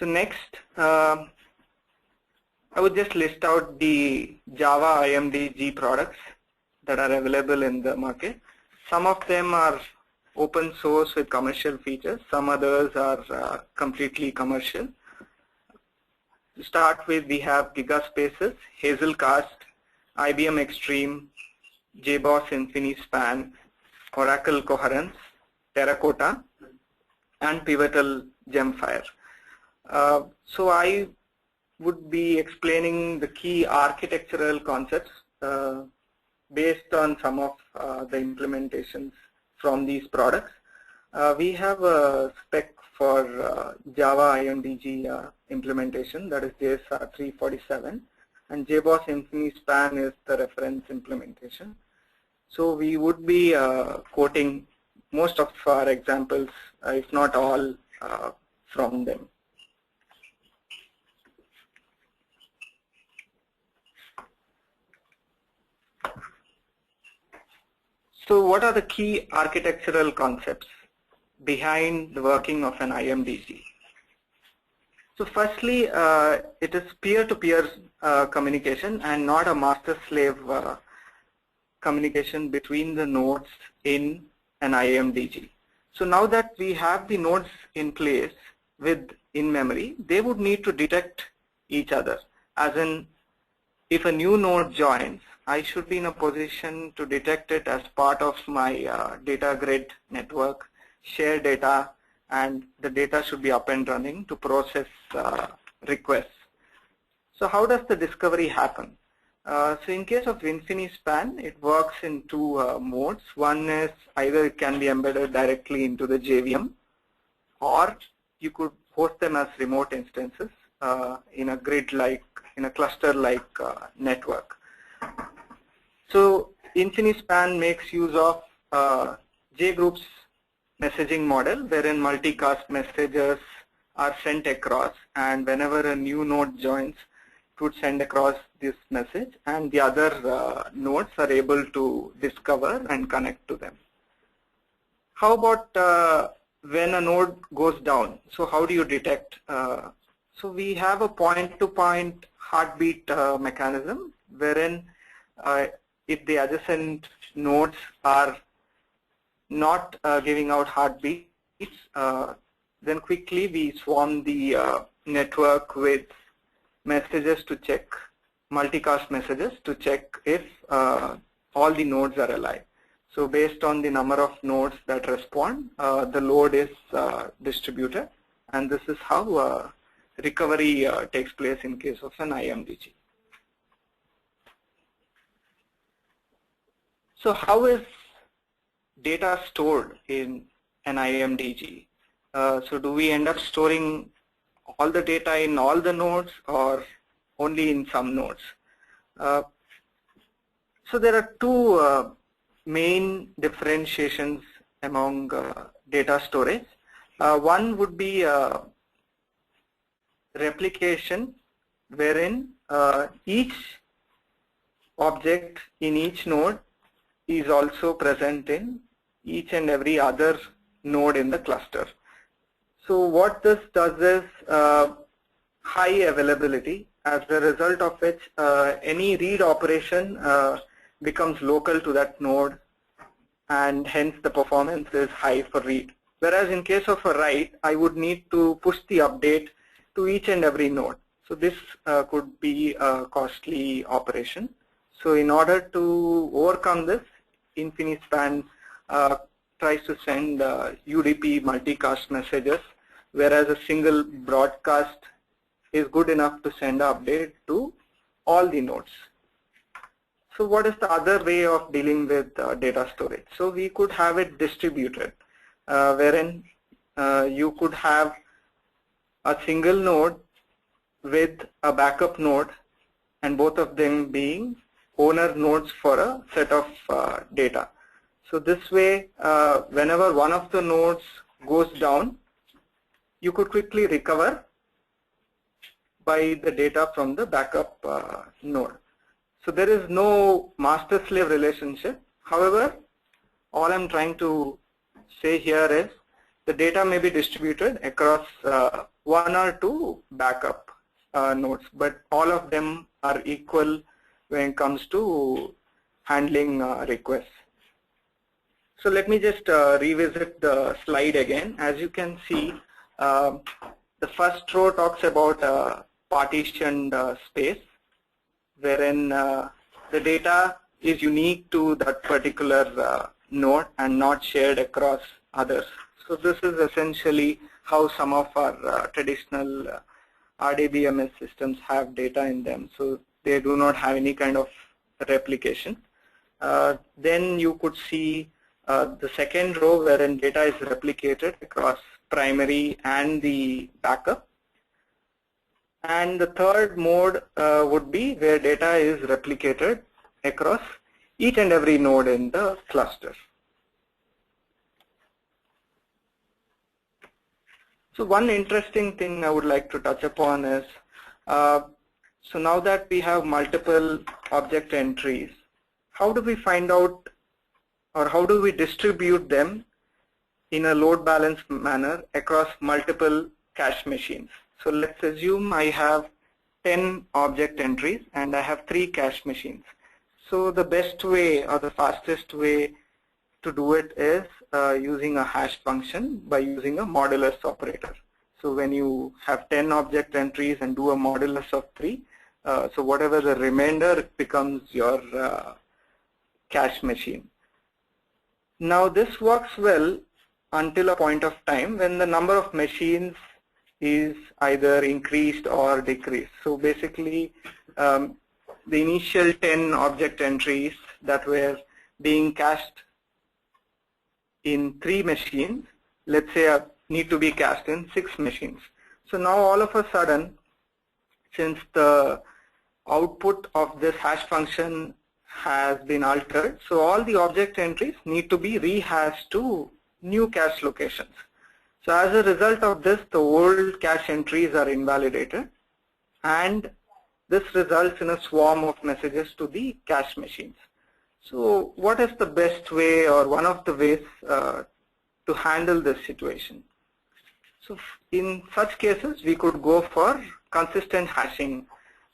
So next, I would just list out the Java IMDG products that are available in the market. Some of them are open source with commercial features. Some others are completely commercial. To start with, we have GigaSpaces, Hazelcast, IBM Extreme, JBoss InfiniSpan, Oracle Coherence, Terracotta, and Pivotal Gemfire. So I would be explaining the key architectural concepts based on some of the implementations from these products. We have a spec for Java IMDG implementation, that is JSR 347, and JBoss InfiniSpan is the reference implementation. So we would be quoting most of our examples, if not all, from them. So what are the key architectural concepts behind the working of an IMDG? So firstly, it is peer-to-peer communication and not a master-slave communication between the nodes in an IMDG. So now that we have the nodes in place with in-memory, they would need to detect each other. As in, if a new node joins, I should be in a position to detect it as part of my data grid network, share data, and the data should be up and running to process requests. So how does the discovery happen? So in case of InfiniSpan, it works in two modes. One is either it can be embedded directly into the JVM, or you could host them as remote instances in a grid-like, in a cluster-like network. So InfiniSpan makes use of JGroups messaging model, wherein multicast messages are sent across, and whenever a new node joins, it would send across this message, and the other nodes are able to discover and connect to them. How about when a node goes down? So how do you detect? So we have a point-to-point heartbeat mechanism, wherein if the adjacent nodes are not giving out heartbeats, then quickly we swarm the network with messages to check, multicast messages to check if all the nodes are alive. So based on the number of nodes that respond, the load is distributed, and this is how recovery takes place in case of an IMDG. So how is data stored in an IMDG? So do we end up storing all the data in all the nodes or only in some nodes? So there are two main differentiations among data storage. One would be replication, wherein each object in each node is also present in each and every other node in the cluster. So what this does is high availability, as a result of which any read operation becomes local to that node, and hence the performance is high for read. Whereas in case of a write, I would need to push the update to each and every node. So this could be a costly operation. So in order to overcome this, InfiniSpan tries to send UDP multicast messages, whereas a single broadcast is good enough to send an update to all the nodes. So what is the other way of dealing with data storage? So we could have it distributed, wherein you could have a single node with a backup node, and both of them being owner nodes for a set of data. So this way, whenever one of the nodes goes down, you could quickly recover by the data from the backup node. So there is no master-slave relationship. However, all I'm trying to say here is the data may be distributed across one or two backup nodes, but all of them are equal when it comes to handling requests. So let me just revisit the slide again. As you can see, the first row talks about partitioned space, wherein the data is unique to that particular node and not shared across others. So this is essentially how some of our traditional RDBMS systems have data in them. So they do not have any kind of replication. Then you could see the second row wherein data is replicated across primary and the backup. And the third mode would be where data is replicated across each and every node in the cluster. So one interesting thing I would like to touch upon is, so now that we have multiple object entries, how do we find out, or how do we distribute them in a load balanced manner across multiple cache machines? So let's assume I have 10 object entries and I have 3 cache machines. So the best way or the fastest way to do it is using a hash function by using a modulus operator. So when you have 10 object entries and do a modulus of 3, so whatever the remainder becomes your cache machine. Now this works well until a point of time when the number of machines is either increased or decreased. So basically the initial 10 object entries that were being cached in 3 machines, let's say need to be cached in 6 machines. So now all of a sudden, since the output of this hash function has been altered, so all the object entries need to be rehashed to new cache locations. So as a result of this, the old cache entries are invalidated, and this results in a swarm of messages to the cache machines. So what is the best way, or one of the ways to handle this situation? So in such cases, we could go for consistent hashing.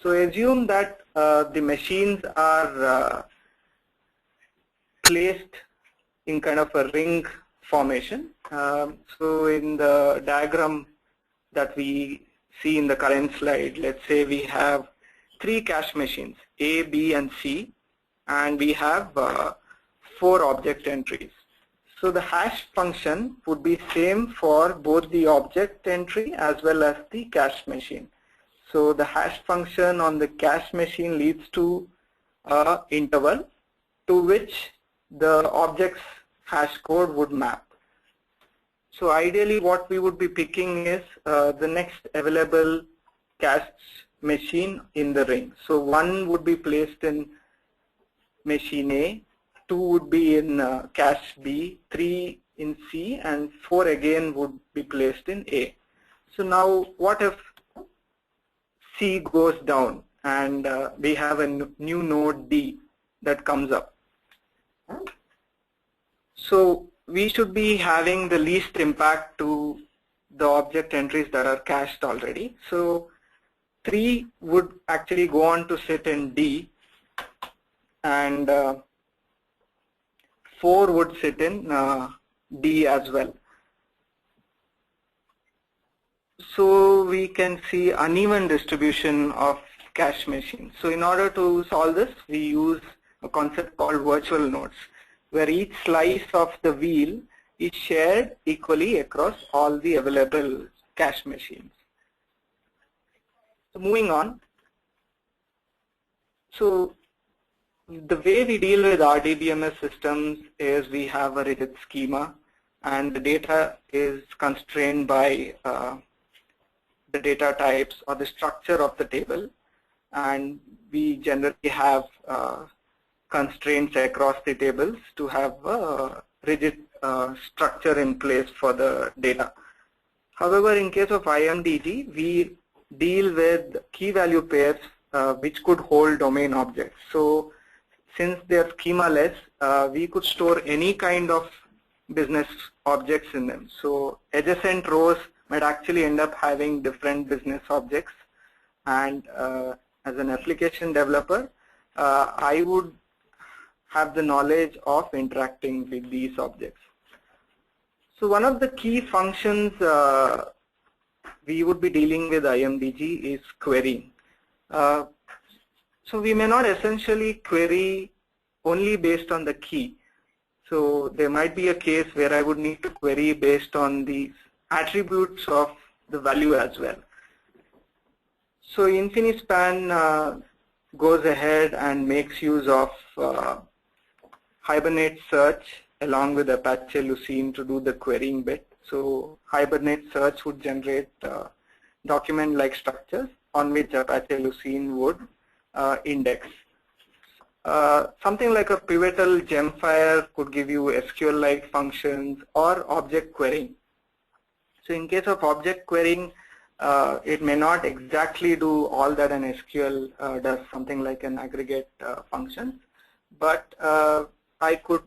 So assume that the machines are placed in kind of a ring formation. So in the diagram that we see in the current slide, let's say we have 3 cache machines, A, B, and C, and we have 4 object entries. So the hash function would be same for both the object entry as well as the cache machine. So the hash function on the cache machine leads to an interval to which the object's hash code would map. So ideally what we would be picking is the next available cache machine in the ring. So 1 would be placed in machine A, 2 would be in cache B, 3 in C, and 4 again would be placed in A. So now what if C goes down and we have a new node D that comes up? So we should be having the least impact to the object entries that are cached already. So 3 would actually go on to sit in D, and 4 would sit in D as well. So we can see uneven distribution of cache machines. So in order to solve this, we use a concept called virtual nodes, where each slice of the wheel is shared equally across all the available cache machines. So moving on. So the way we deal with RDBMS systems is we have a rigid schema, and the data is constrained by the data types or the structure of the table, and we generally have constraints across the tables to have a rigid structure in place for the data. However, in case of IMDG, we deal with key value pairs which could hold domain objects. So since they are schema-less, we could store any kind of business objects in them. So adjacent rows might actually end up having different business objects, and as an application developer, I would have the knowledge of interacting with these objects. So one of the key functions we would be dealing with IMDG is querying. So we may not essentially query only based on the key. So there might be a case where I would need to query based on the attributes of the value as well. So InfiniSpan goes ahead and makes use of Hibernate search along with Apache Lucene to do the querying bit. So Hibernate search would generate document-like structures on which Apache Lucene would index. Something like a pivotal Gemfire could give you SQL-like functions or object querying. So in case of object querying, it may not exactly do all that an SQL does, something like an aggregate function, but I could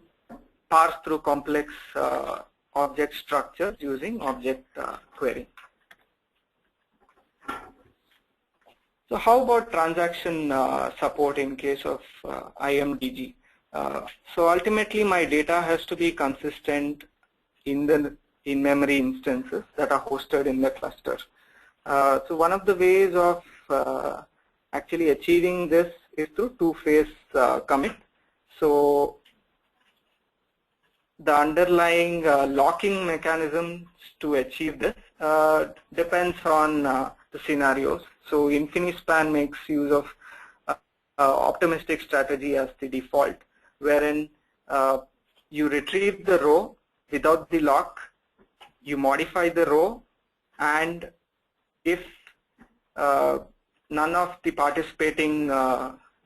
parse through complex object structures using object querying. So how about transaction support in case of IMDG? So ultimately my data has to be consistent in memory instances that are hosted in the cluster. So one of the ways of actually achieving this is through two-phase commit. So the underlying locking mechanisms to achieve this depends on the scenarios. So InfiniSpan makes use of optimistic strategy as the default, wherein you retrieve the row without the lock, you modify the row, and if none of the participating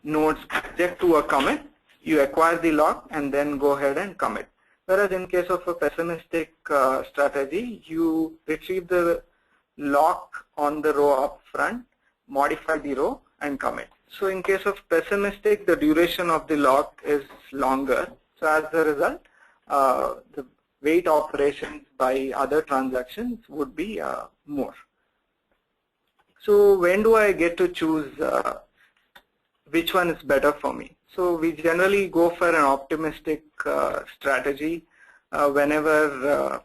nodes object to a commit, you acquire the lock and then go ahead and commit. Whereas in case of a pessimistic strategy, you retrieve the lock on the row up front, modify the row, and commit. So in case of pessimistic, the duration of the lock is longer. So as a result, the wait operations by other transactions would be more. So when do I get to choose which one is better for me? So we generally go for an optimistic strategy whenever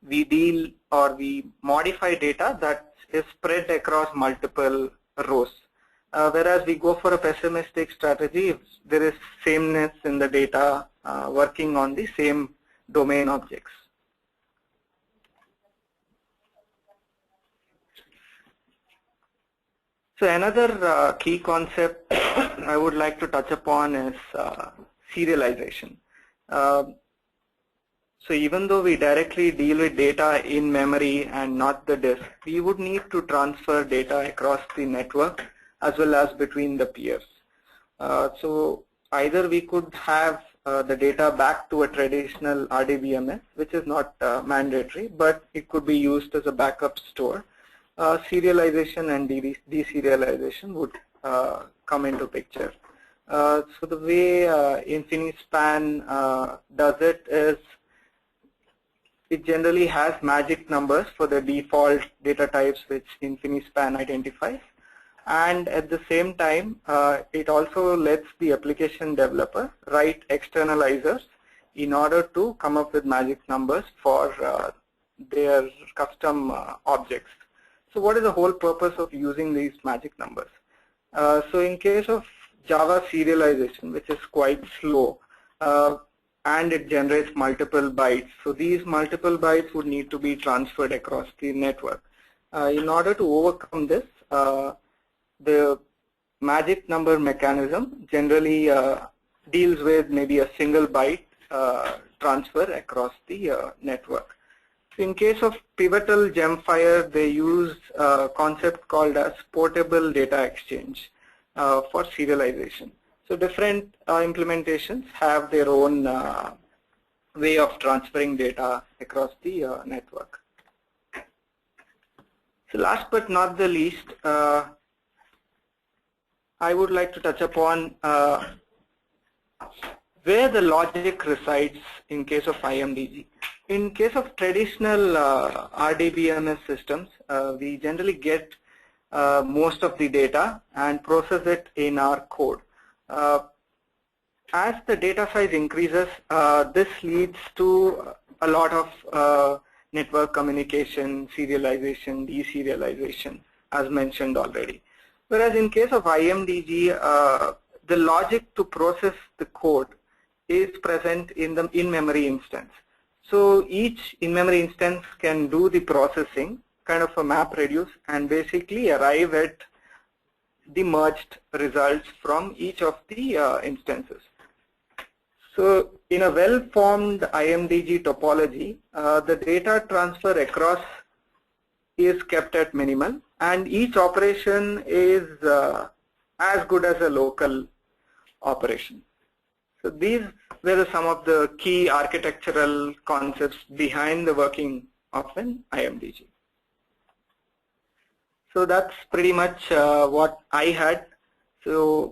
we deal or we modify data that is spread across multiple rows. Whereas we go for a pessimistic strategy if there is sameness in the data working on the same domain objects. So another key concept I would like to touch upon is serialization. So even though we directly deal with data in memory and not the disk, we would need to transfer data across the network as well as between the peers. So either we could have the data back to a traditional RDBMS, which is not mandatory, but it could be used as a backup store. Serialization and deserialization would come into picture. So the way InfiniSpan does it is it generally has magic numbers for the default data types which InfiniSpan identifies, and at the same time it also lets the application developer write externalizers in order to come up with magic numbers for their custom objects. So what is the whole purpose of using these magic numbers? So in case of Java serialization, which is quite slow, and it generates multiple bytes. So these multiple bytes would need to be transferred across the network. In order to overcome this, the magic number mechanism generally deals with maybe a single byte transfer across the network. So in case of Pivotal Gemfire, they use a concept called as portable data exchange for serialization. So different implementations have their own way of transferring data across the network. So last but not the least, I would like to touch upon where the logic resides in case of IMDG. in case of traditional RDBMS systems, we generally get most of the data and process it in our code. As the data size increases, this leads to a lot of network communication, serialization, deserialization, as mentioned already. Whereas in case of IMDG, the logic to process the code is present in the in-memory instance. So each in-memory instance can do the processing, kind of a map reduce, and basically arrive at the merged results from each of the instances. So in a well-formed IMDG topology, the data transfer across is kept at minimal, and each operation is as good as a local operation. So these were some of the key architectural concepts behind the working of an IMDG. So that's pretty much what I had. So